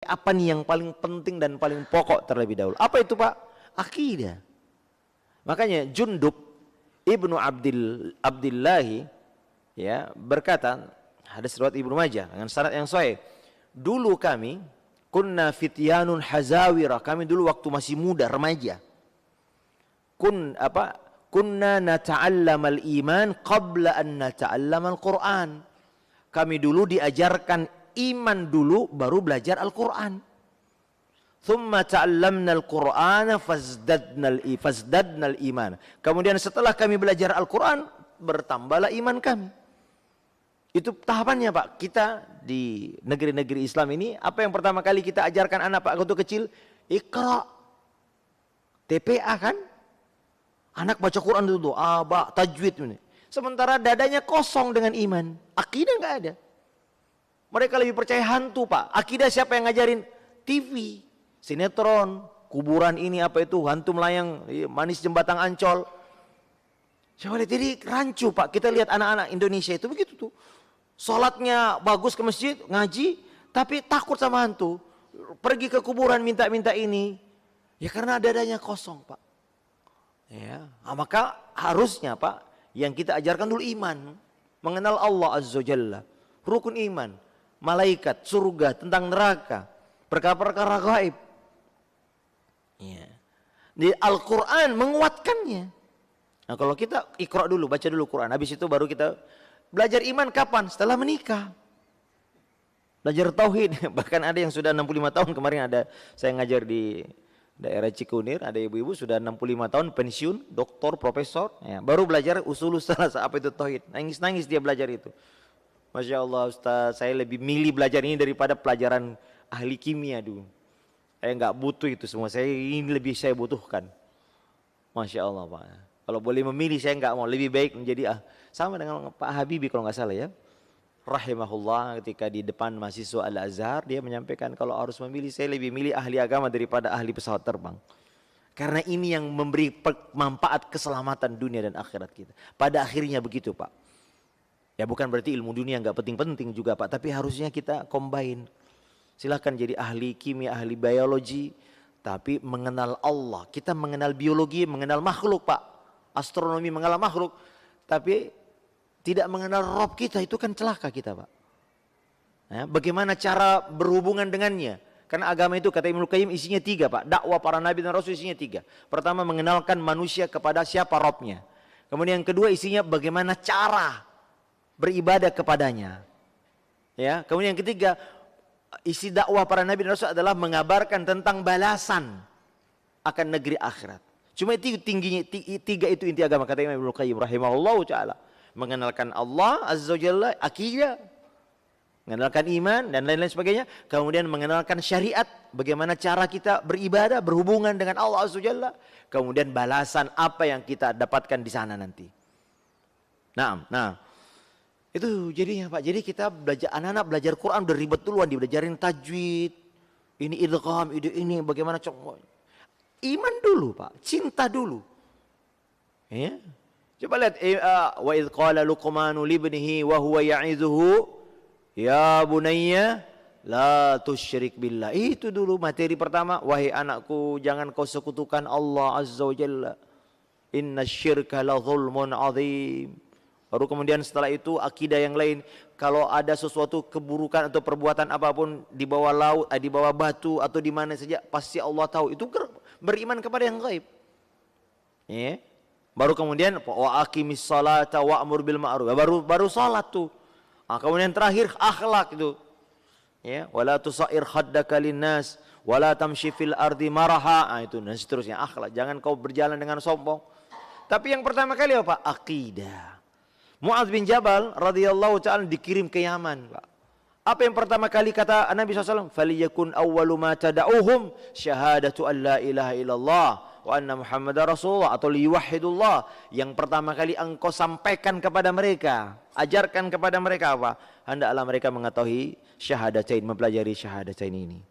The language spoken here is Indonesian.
apa nih yang paling penting dan paling pokok terlebih dahulu. Apa itu Pak? Akidah. Makanya Jundub ibnu Abdillahi ya berkata, hadis riwayat Ibnu Majah dengan syarat yang sahih. Dulu kami kunna fityanun hazawira, kami dulu waktu masih muda remaja. Kunna nata'allamal iman qabla an nata'allamal Qur'an. Kami dulu diajarkan iman dulu baru belajar Al-Quran. Thumma ta'allamna al-Qur'ana fazdadna al-iman. Kemudian setelah kami belajar Al-Quran, bertambahlah iman kami. Itu tahapannya Pak. Kita di negeri-negeri Islam ini, apa yang pertama kali kita ajarkan anak Pak waktu kecil? Iqra. TPA kan? Anak baca Quran dulu, aba, tajwid ini. Sementara dadanya kosong dengan iman. Akidah nggak ada. Mereka lebih percaya hantu Pak. Akidah siapa yang ngajarin? TV, sinetron, kuburan ini apa itu, hantu melayang, manis jembatan Ancol. Coba lihat, jadi rancu Pak. Kita lihat anak-anak Indonesia itu begitu tuh. Sholatnya bagus ke masjid, ngaji, tapi takut sama hantu. Pergi ke kuburan minta-minta ini. Ya karena dadanya kosong Pak. Ya, maka harusnya Pak, yang kita ajarkan dulu iman. Mengenal Allah Azza wa Jalla. Rukun iman. Malaikat, surga, tentang neraka, perkara-perkara gaib. Ya. Di Al-Quran menguatkannya. Nah kalau kita iqra dulu, baca dulu Quran, habis itu baru kita belajar iman kapan? Setelah menikah. Belajar tauhid. Bahkan ada yang sudah 65 tahun, kemarin ada saya ngajar di daerah Cikunir, ada ibu-ibu sudah 65 tahun pensiun, doktor, profesor, ya, baru belajar usul salah apa itu tauhid. Nangis-nangis dia belajar itu. Masya Allah Ustaz, saya lebih milih belajar ini daripada pelajaran ahli kimia dulu. Saya nggak butuh itu semua, ini lebih saya butuhkan. Masya Allah Pak. Kalau boleh memilih saya nggak mau, lebih baik menjadi sama dengan Pak Habibie kalau nggak salah ya. Rahimahullah ketika di depan mahasiswa Al-Azhar dia menyampaikan kalau harus memilih saya lebih milih ahli agama daripada ahli pesawat terbang. Karena ini yang memberi manfaat keselamatan dunia dan akhirat kita. Pada akhirnya begitu Pak. Ya bukan berarti ilmu dunia nggak penting-penting juga Pak, tapi harusnya kita combine. Silahkan jadi ahli kimia, ahli biologi, tapi mengenal Allah. Kita mengenal biologi, mengenal makhluk Pak. Astronomi mengenal makhluk, tapi tidak mengenal Rob kita, itu kan celaka kita Pak. Ya, bagaimana cara berhubungan dengannya? Karena agama itu kata Ibnu Qayyim isinya 3 Pak. Dakwah para nabi dan rasul isinya 3. Pertama mengenalkan manusia kepada siapa Robnya. Kemudian yang kedua isinya bagaimana cara beribadah kepadanya. Ya, kemudian yang ketiga, isi dakwah para nabi dan rasul adalah mengabarkan tentang balasan akan negeri akhirat. Cuma itu tingginya, 3 itu inti agama kata Imam Ibnu Qayyim rahimahullahu taala. Mengenalkan Allah Azza wa Jalla, akidah, mengenalkan iman dan lain-lain sebagainya, kemudian mengenalkan syariat, bagaimana cara kita beribadah, berhubungan dengan Allah Azza wa Jalla, kemudian balasan apa yang kita dapatkan di sana nanti. Nah, itu jadinya Pak. Jadi kita belajar, anak-anak belajar Quran udah ribet duluan, dibelajarin tajwid, ini idgham, ini bagaimana iman dulu Pak, cinta dulu. Ya. Coba lihat wa idz qala Luqmanu libnihi wa huwa ya'izuhu ya bunayya la tusyrik billah. Itu dulu materi pertama, wahai anakku jangan kau sekutukan Allah Azza wa Jalla. Innasyirka la zulmun azim. Baru kemudian setelah itu akidah yang lain. Kalau ada sesuatu keburukan atau perbuatan apapun di bawah laut, di bawah batu atau di mana saja, pasti Allah tahu. Itu beriman kepada yang gaib. Ya. Baru kemudian wa aqimis salata wa'mur bil ma'ruf. Baru salat tuh. Kemudian terakhir akhlak itu. Ya, wala tusair khaddaka linnas wala tamshi fil ardi maraha. Itu dan seterusnya akhlak. Jangan kau berjalan dengan sombong. Tapi yang pertama kali apa? Akidah. Mu'adz bin Jabal radhiyallahu ta'ala dikirim ke Yaman, Pak. Apa yang pertama kali kata Nabi SAW? Faliyakun awwalu ma tada'uhum syahadatu an la ilaha illallah wa anna Muhammadar Rasulullah atau liwahidullah. Yang pertama kali engkau sampaikan kepada mereka, ajarkan kepada mereka apa? Hendaklah mereka mengetahui syahadatain, mempelajari syahadatain ini.